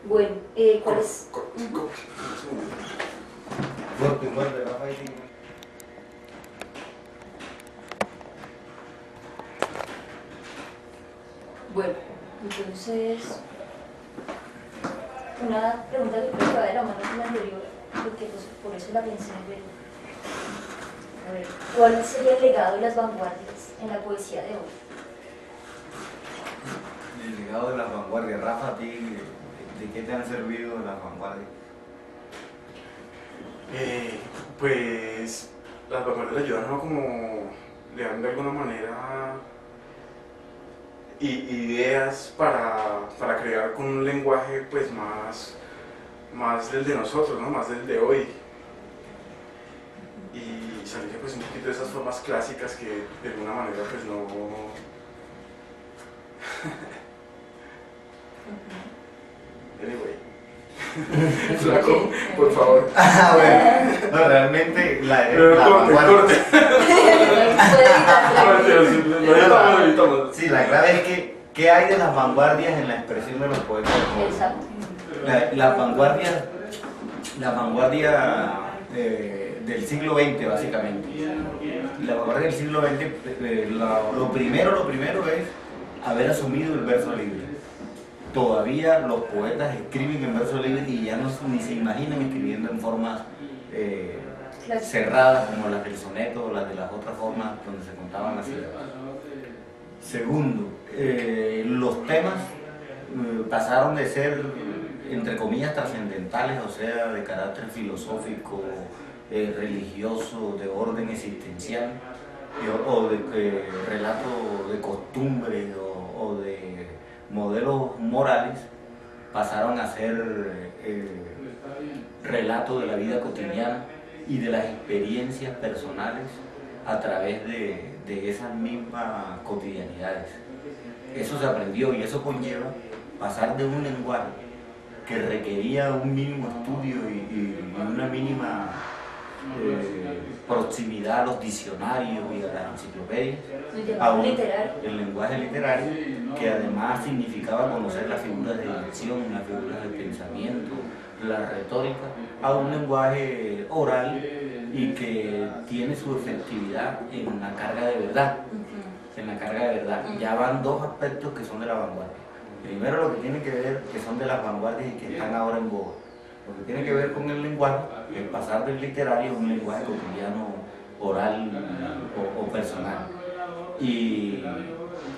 Bueno, ¿cuál es? Fuerte, fuerte, Rafael. Bueno, entonces, una pregunta que creo que va de la mano con la anterior, porque pues, por eso la pensé en ver. A ver, ¿cuál sería el legado de las vanguardias en la poesía de hoy? El legado de las vanguardias. Rafa, ¿a ti de qué te han servido las vanguardias? Pues las vanguardias le ayudan a uno como, le dan de alguna manera ideas para crear con un lenguaje pues más del de nosotros, ¿no? Más del de hoy. Y salirse pues un poquito de esas formas clásicas que de alguna manera pues no... Anyway. Flaco, por favor. Bueno, no, realmente la vanguardia. Corte. Lo editamos. Sí, la clave es que, ¿qué hay de las vanguardias en la expresión de los poetas? Exacto. La vanguardia del siglo XX, básicamente. La vanguardia del siglo XX, lo primero es haber asumido el verso libre. Todavía los poetas escriben en verso libre y ya ni se imaginan escribiendo en formas cerradas como las del soneto o las de las otras formas donde se contaban las sílabas. Segundo, los temas pasaron de ser, entre comillas, trascendentales, o sea, de carácter filosófico, religioso, de orden existencial, o de relato de costumbres o de modelos morales, pasaron a ser relato de la vida cotidiana y de las experiencias personales a través de esas mismas cotidianidades. Eso se aprendió y eso conlleva pasar de un lenguaje que requería un mínimo estudio y una mínima proximidad a los diccionarios y a las enciclopedias, a el lenguaje literario, que además significaba conocer las figuras de dirección, las figuras de pensamiento, la retórica, a un lenguaje oral y que tiene su efectividad en la carga de verdad. En la carga de verdad. Ya van dos aspectos que son de la vanguardia. Primero, lo que tiene que ver, que son de las vanguardias y que están ahora en boga. Lo que tiene que ver con el lenguaje, el pasar del literario a un lenguaje cotidiano, oral o personal. Y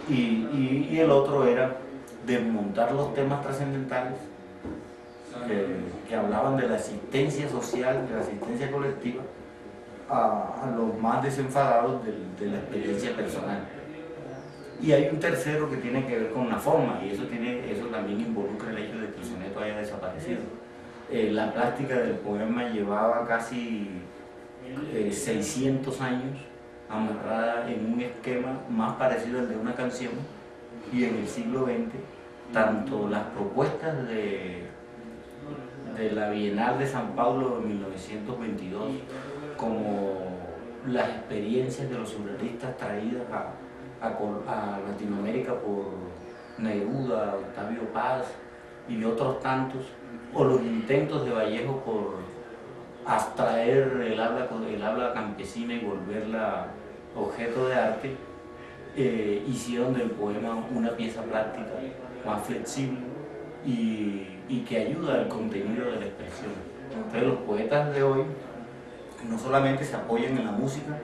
el otro era desmontar los temas trascendentales que hablaban de la asistencia social, de la asistencia colectiva, a los más desenfadados de la experiencia personal. Y hay un tercero que tiene que ver con la forma, y eso también involucra el hecho de que el soneto haya desaparecido. La práctica del poema llevaba casi 600 años amarrada en un esquema más parecido al de una canción, y en el siglo XX tanto las propuestas de la Bienal de San Pablo de 1922 como las experiencias de los surrealistas traídas a Latinoamérica por Neruda, Octavio Paz y otros tantos, o los intentos de Vallejo por abstraer el habla campesina y volverla objeto de arte, hicieron del poema una pieza práctica más flexible y que ayuda al contenido de la expresión. Entonces los poetas de hoy no solamente se apoyan en la música,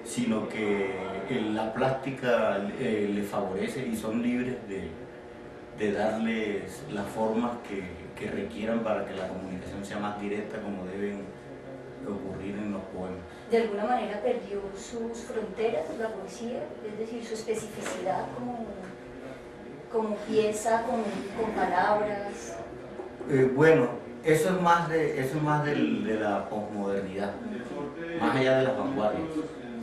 sino que la plástica les favorece y son libres de darles las formas que requieran para que la comunicación sea más directa, como deben ocurrir en los poemas. ¿De alguna manera perdió sus fronteras la poesía? Es decir, su especificidad como pieza, con palabras. Bueno, eso es más de la posmodernidad, más allá de las vanguardias.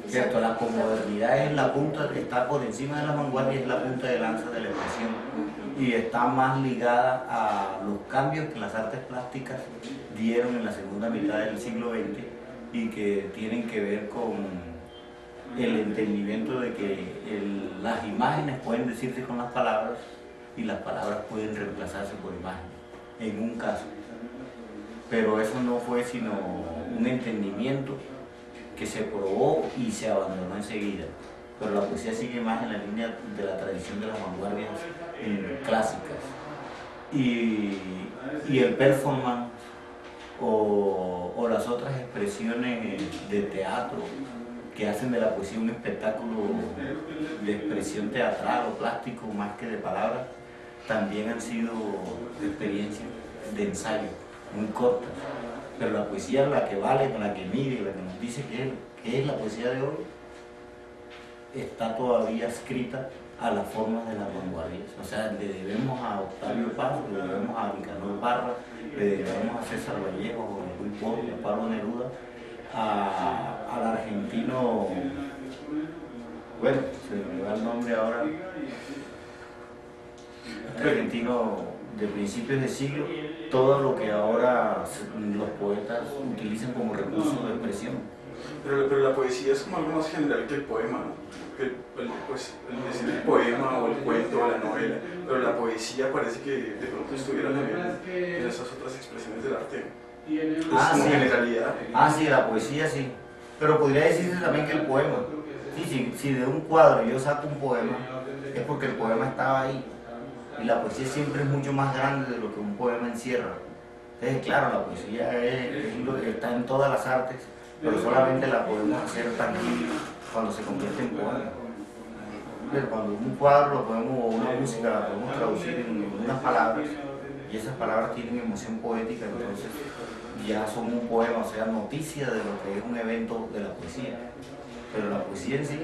¿Cierto? La posmodernidad es la punta, está por encima de las vanguardias, es la punta de lanza de la expresión y está más ligada a los cambios que las artes plásticas dieron en la segunda mitad del siglo XX y que tienen que ver con el entendimiento de que las imágenes pueden decirse con las palabras y las palabras pueden reemplazarse por imágenes. en un caso. Pero eso no fue sino un entendimiento que se probó y se abandonó enseguida. Pero la poesía sigue más en la línea de la tradición de las vanguardias clásicas. Y el performance o las otras expresiones de teatro que hacen de la poesía un espectáculo de expresión teatral o plástico más que de palabras, también han sido experiencias de ensayo muy cortas. Pero la poesía, la que vale, la que mide, la que nos dice qué es la poesía de hoy, está todavía escrita a las formas de las vanguardias. O sea, le debemos a Octavio Paz, le debemos a Nicanor Parra, le debemos a César Vallejo, a Luis Borges, a Pablo Neruda, al argentino, bueno, se me va el nombre ahora, este argentino de principios de siglo, todo lo que ahora los poetas utilizan como recurso de expresión. Pero la poesía es como algo más general que el poema, ¿no? Pues, el poema o el cuento o la novela, pero la poesía parece que de pronto estuviera también en esas otras expresiones del arte. Como Sí. generalidad. Sí, la poesía sí. Pero podría decirse también que el poema. Si de un cuadro yo saco un poema, es porque el poema estaba ahí. Y la poesía siempre es mucho más grande de lo que un poema encierra. Entonces, claro, la poesía está en todas las artes, pero solamente la podemos hacer tangible cuando se convierte en poema. Cuando un cuadro lo podemos, o una música la podemos traducir en unas palabras, y esas palabras tienen emoción poética, entonces ya son un poema, o sea, noticia de lo que es un evento de la poesía. Pero la poesía en sí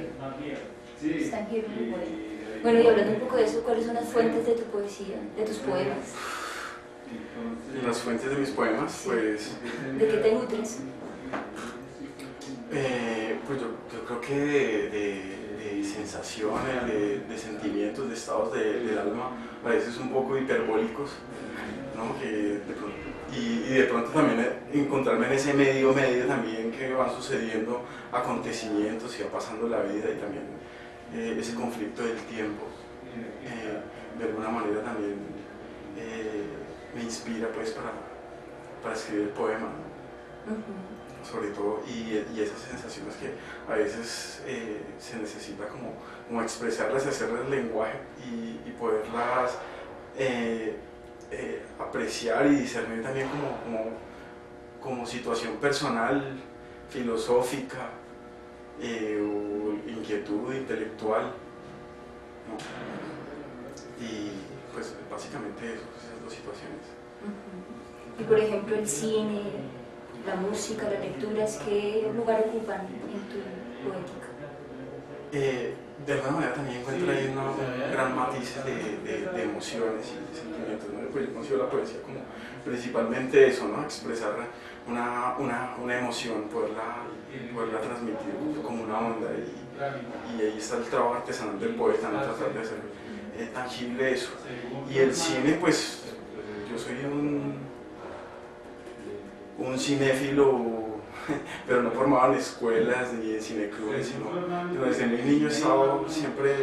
es tangible y poética. Bueno, y hablando un poco de eso, ¿cuáles son las fuentes de tu poesía, de tus poemas? Las fuentes de mis poemas, pues... ¿De qué te nutres? Pues yo creo que de sensaciones, de sentimientos, de estados del alma, a veces un poco hiperbólicos, ¿no? Y de pronto también encontrarme en ese medio también que van sucediendo acontecimientos y va pasando la vida y también ese conflicto del tiempo, de alguna manera también me inspira pues para escribir el poema, ¿no? Sobre todo, y esas sensaciones que a veces se necesita como expresarlas y hacerles lenguaje y poderlas apreciar y discernir también como situación personal, filosófica o inquietud intelectual, ¿no? Y pues básicamente eso, esas dos situaciones. Y por ejemplo el cine, la música, las lecturas, ¿qué lugar ocupan en tu poética? De alguna manera también encuentro ahí un gran matiz de emociones y de sentimientos, ¿no? Pues yo considero la poesía como principalmente eso, ¿no? Expresar una emoción, poderla transmitir como una onda y ahí está el trabajo artesanal del poeta, ¿no? Tratar de hacer tangible eso. Y el cine, pues yo soy un cinéfilo, pero no formado en escuelas ni en cineclubes, sino desde muy niño he estado siempre,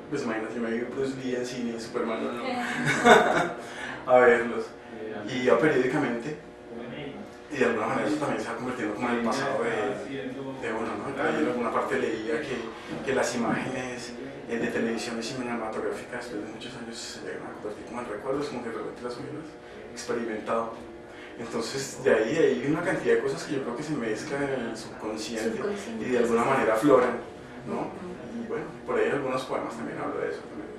pues imagínate, me vi Bruce Lee en cine, Superman, a verlos, y ya periódicamente, y de alguna manera eso también se va convirtiendo como en el pasado de uno, ¿no? Ahí en alguna parte leía que las imágenes de televisión y cinematográficas después de muchos años se llegan a convertir como en recuerdos, como que realmente las hubieras experimentado. Entonces de ahí hay una cantidad de cosas que yo creo que se mezclan en el subconsciente y de alguna manera afloran, ¿no? Y bueno, por ahí algunos poemas también hablo de eso también.